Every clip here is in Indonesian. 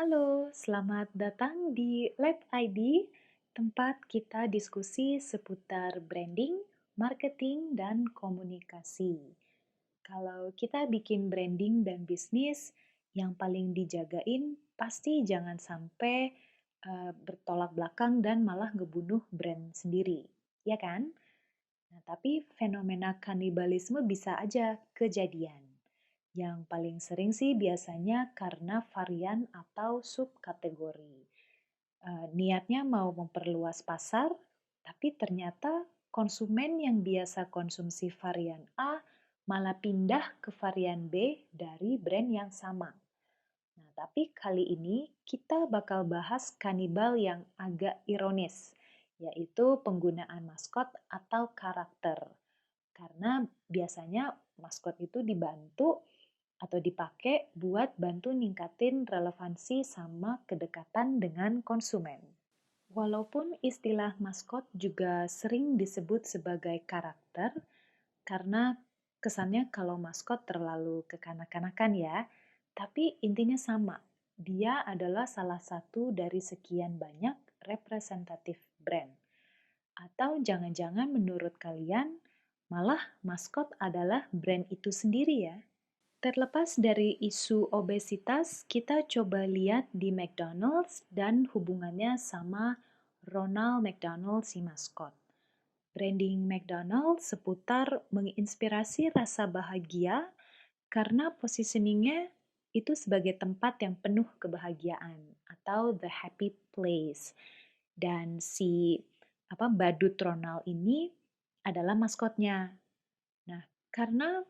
Halo, selamat datang di Lab ID, tempat kita diskusi seputar branding, marketing, dan komunikasi. Kalau kita bikin branding dan bisnis, yang paling dijagain pasti jangan sampai bertolak belakang dan malah ngebunuh brand sendiri, ya kan? Nah, tapi fenomena kanibalisme bisa aja kejadian. Yang paling sering sih biasanya karena varian atau subkategori. Niatnya mau memperluas pasar, tapi ternyata konsumen yang biasa konsumsi varian A malah pindah ke varian B dari brand yang sama. Nah, tapi kali ini kita bakal bahas kanibal yang agak ironis, yaitu penggunaan maskot atau karakter. Karena biasanya maskot itu dibantu atau dipakai buat bantu ningkatin relevansi sama kedekatan dengan konsumen. Walaupun istilah maskot juga sering disebut sebagai karakter, karena kesannya kalau maskot terlalu kekanak-kanakan ya, tapi intinya sama. Dia adalah salah satu dari sekian banyak representatif brand. Atau jangan-jangan menurut kalian, malah maskot adalah brand itu sendiri ya? Terlepas dari isu obesitas, kita coba lihat di McDonald's dan hubungannya sama Ronald McDonald si maskot. Branding McDonald's seputar menginspirasi rasa bahagia karena positioningnya itu sebagai tempat yang penuh kebahagiaan atau the happy place. Dan si badut Ronald ini adalah maskotnya. Nah, karena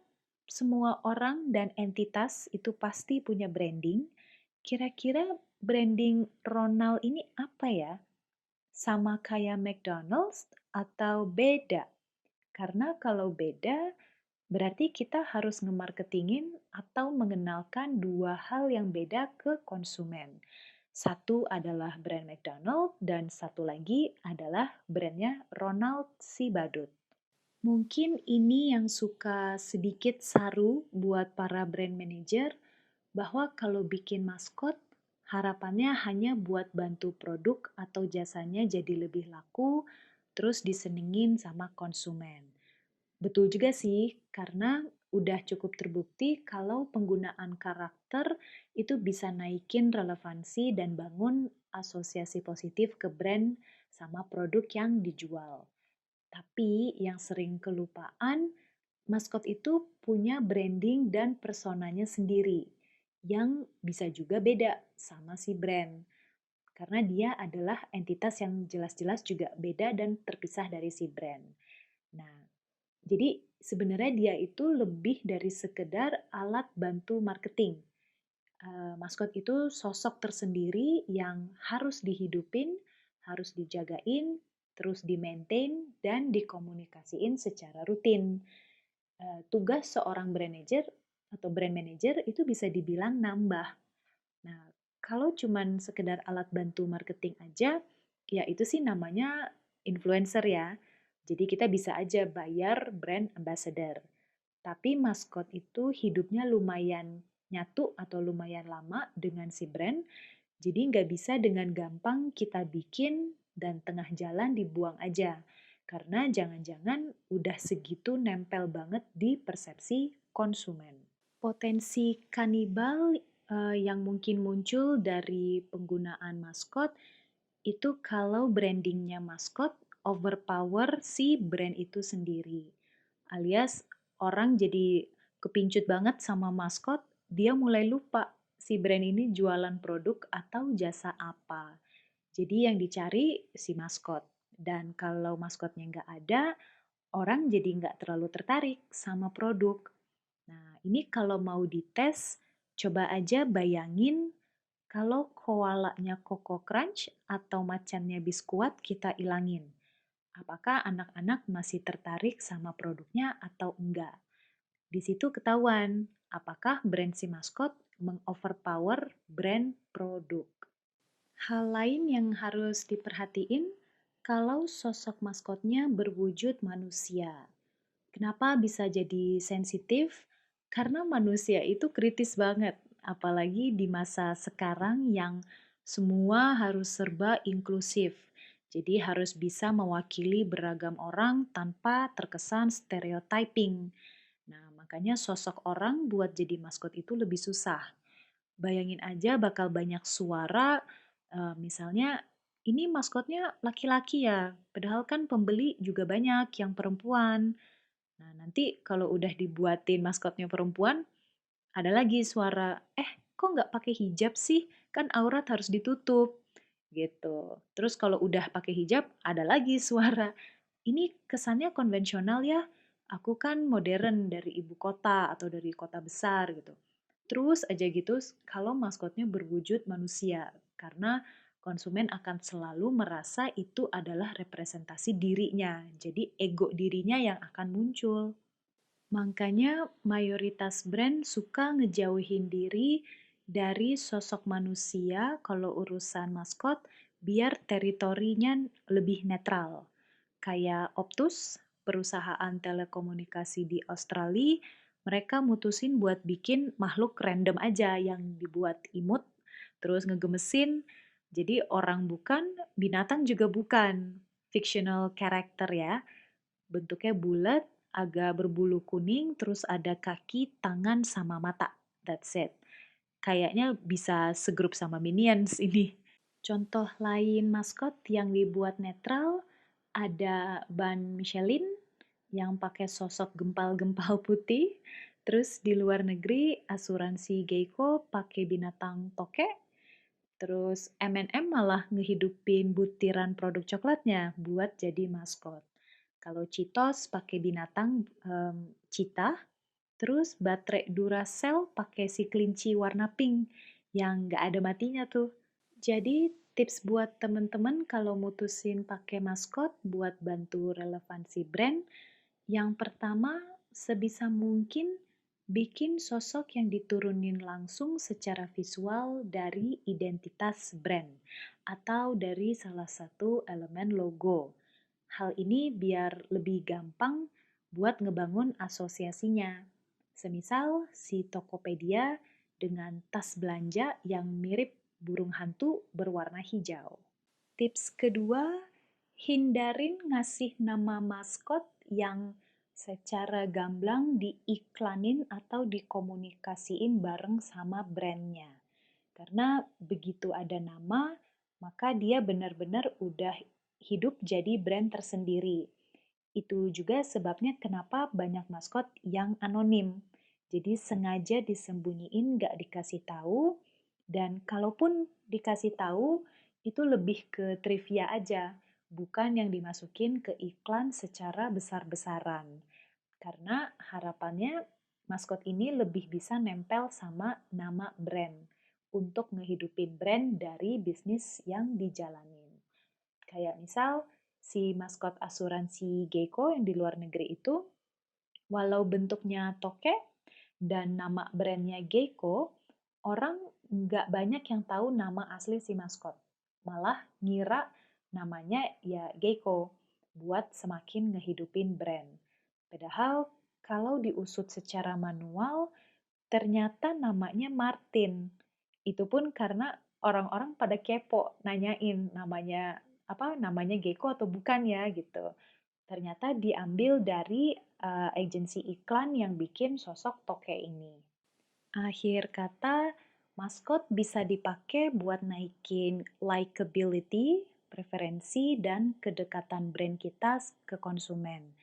semua orang dan entitas itu pasti punya branding, kira-kira branding Ronald ini apa ya? Sama kayak McDonald's atau beda? Karena kalau beda, berarti kita harus ngemarketingin atau mengenalkan dua hal yang beda ke konsumen. Satu adalah brand McDonald dan satu lagi adalah brandnya Ronald si Badut. Mungkin ini yang suka sedikit saru buat para brand manager bahwa kalau bikin maskot, harapannya hanya buat bantu produk atau jasanya jadi lebih laku, terus disenengin sama konsumen. Betul juga sih, karena udah cukup terbukti kalau penggunaan karakter itu bisa naikin relevansi dan bangun asosiasi positif ke brand sama produk yang dijual. Tapi yang sering kelupaan, maskot itu punya branding dan personanya sendiri, yang bisa juga beda sama si brand. Karena dia adalah entitas yang jelas-jelas juga beda dan terpisah dari si brand. Nah, jadi sebenarnya dia itu lebih dari sekedar alat bantu marketing. Maskot itu sosok tersendiri yang harus dihidupin, harus dijagain, terus di-maintain, dan dikomunikasiin secara rutin. Tugas seorang brand manager atau brand manager itu bisa dibilang nambah. Nah, kalau cuman sekedar alat bantu marketing aja, ya itu sih namanya influencer ya. Jadi kita bisa aja bayar brand ambassador. Tapi maskot itu hidupnya lumayan nyatu atau lumayan lama dengan si brand, jadi nggak bisa dengan gampang kita bikin dan tengah jalan dibuang aja. Karena jangan-jangan udah segitu nempel banget di persepsi konsumen. Potensi kanibal yang mungkin muncul dari penggunaan maskot itu kalau brandingnya maskot overpower si brand itu sendiri. Alias orang jadi kepincut banget sama maskot, dia mulai lupa si brand ini jualan produk atau jasa apa. Jadi yang dicari si maskot. Dan kalau maskotnya nggak ada, orang jadi nggak terlalu tertarik sama produk. Nah, ini kalau mau dites, coba aja bayangin kalau koalanya Koko Crunch atau macannya Biskuat kita ilangin. Apakah anak-anak masih tertarik sama produknya atau enggak? Di situ ketahuan apakah brand si maskot mengoverpower brand produk. Hal lain yang harus diperhatiin kalau sosok maskotnya berwujud manusia. Kenapa bisa jadi sensitif? Karena manusia itu kritis banget. apalagi di masa sekarang yang semua harus serba inklusif. Jadi harus bisa mewakili beragam orang tanpa terkesan stereotyping. Nah, makanya sosok orang buat jadi maskot itu lebih susah. Bayangin aja bakal banyak suara, misalnya, "Ini maskotnya laki-laki ya?" Padahal kan pembeli juga banyak yang perempuan. Nah, nanti kalau udah dibuatin maskotnya perempuan, ada lagi suara, kok nggak pakai hijab sih? Kan aurat harus ditutup." Gitu. Terus kalau udah pakai hijab, ada lagi suara, "Ini kesannya konvensional ya, aku kan modern dari ibu kota atau dari kota besar," gitu. Terus aja gitu kalau maskotnya berwujud manusia, karena konsumen akan selalu merasa itu adalah representasi dirinya, jadi ego dirinya yang akan muncul. Makanya mayoritas brand suka ngejauhin diri dari sosok manusia kalau urusan maskot biar teritorinya lebih netral. Kayak Optus, perusahaan telekomunikasi di Australia, mereka mutusin buat bikin makhluk random aja yang dibuat imut, terus ngegemesin. Jadi orang bukan, binatang juga bukan. Fictional character ya. Bentuknya bulat, agak berbulu kuning, terus ada kaki, tangan, sama mata. That's it. Kayaknya bisa segrup sama Minions ini. Contoh lain maskot yang dibuat netral, ada ban Michelin yang pakai sosok gempal-gempal putih. Terus di luar negeri, asuransi Geico pakai binatang tokek. Terus M&M malah ngehidupin butiran produk coklatnya buat jadi maskot. Kalau Cheetos pakai binatang cheetah, terus baterai Duracell pakai si kelinci warna pink yang nggak ada matinya tuh. Jadi tips buat temen-temen kalau mutusin pakai maskot buat bantu relevansi brand, yang pertama, sebisa mungkin bikin sosok yang diturunin langsung secara visual dari identitas brand atau dari salah satu elemen logo. Hal ini biar lebih gampang buat ngebangun asosiasinya. Semisal si Tokopedia dengan tas belanja yang mirip burung hantu berwarna hijau. Tips kedua, hindarin ngasih nama maskot yang secara gamblang diiklanin atau dikomunikasiin bareng sama brandnya. Karena begitu ada nama, maka dia benar-benar udah hidup jadi brand tersendiri. Itu juga sebabnya kenapa banyak maskot yang anonim. Jadi sengaja disembunyiin, nggak dikasih tahu, dan kalaupun dikasih tahu, itu lebih ke trivia aja, bukan yang dimasukin ke iklan secara besar-besaran. Karena harapannya maskot ini lebih bisa nempel sama nama brand untuk ngehidupin brand dari bisnis yang dijalanin. Kayak misal si maskot asuransi Geico yang di luar negeri itu, walau bentuknya toke dan nama brandnya Geico, orang nggak banyak yang tahu nama asli si maskot. Malah ngira namanya ya Geico buat semakin ngehidupin brand. Padahal kalau diusut secara manual, ternyata namanya Martin. Itu pun karena orang-orang pada kepo nanyain namanya Gecko atau bukan ya gitu. Ternyata diambil dari agensi iklan yang bikin sosok toke ini. Akhir kata, maskot bisa dipakai buat naikin likability, preferensi, dan kedekatan brand kita ke konsumen.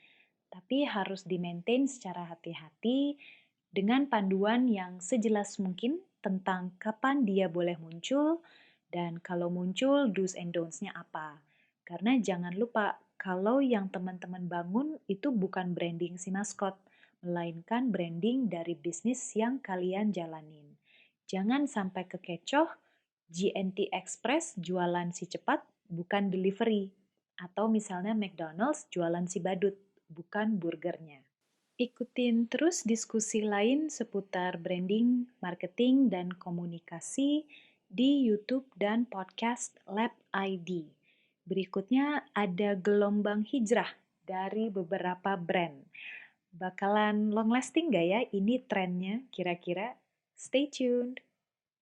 Tapi harus di-maintain secara hati-hati dengan panduan yang sejelas mungkin tentang kapan dia boleh muncul dan kalau muncul do's and don'ts-nya apa. Karena jangan lupa kalau yang teman-teman bangun itu bukan branding si maskot, melainkan branding dari bisnis yang kalian jalanin. Jangan sampai kekecoh GNT Express jualan si cepat bukan delivery, atau misalnya McDonald's jualan si badut, bukan burgernya. Ikutin terus diskusi lain seputar branding, marketing, dan komunikasi di YouTube dan podcast Lab ID. Berikutnya ada gelombang hijrah dari beberapa brand. Bakalan long lasting gak ya ini trennya kira-kira? Stay tuned!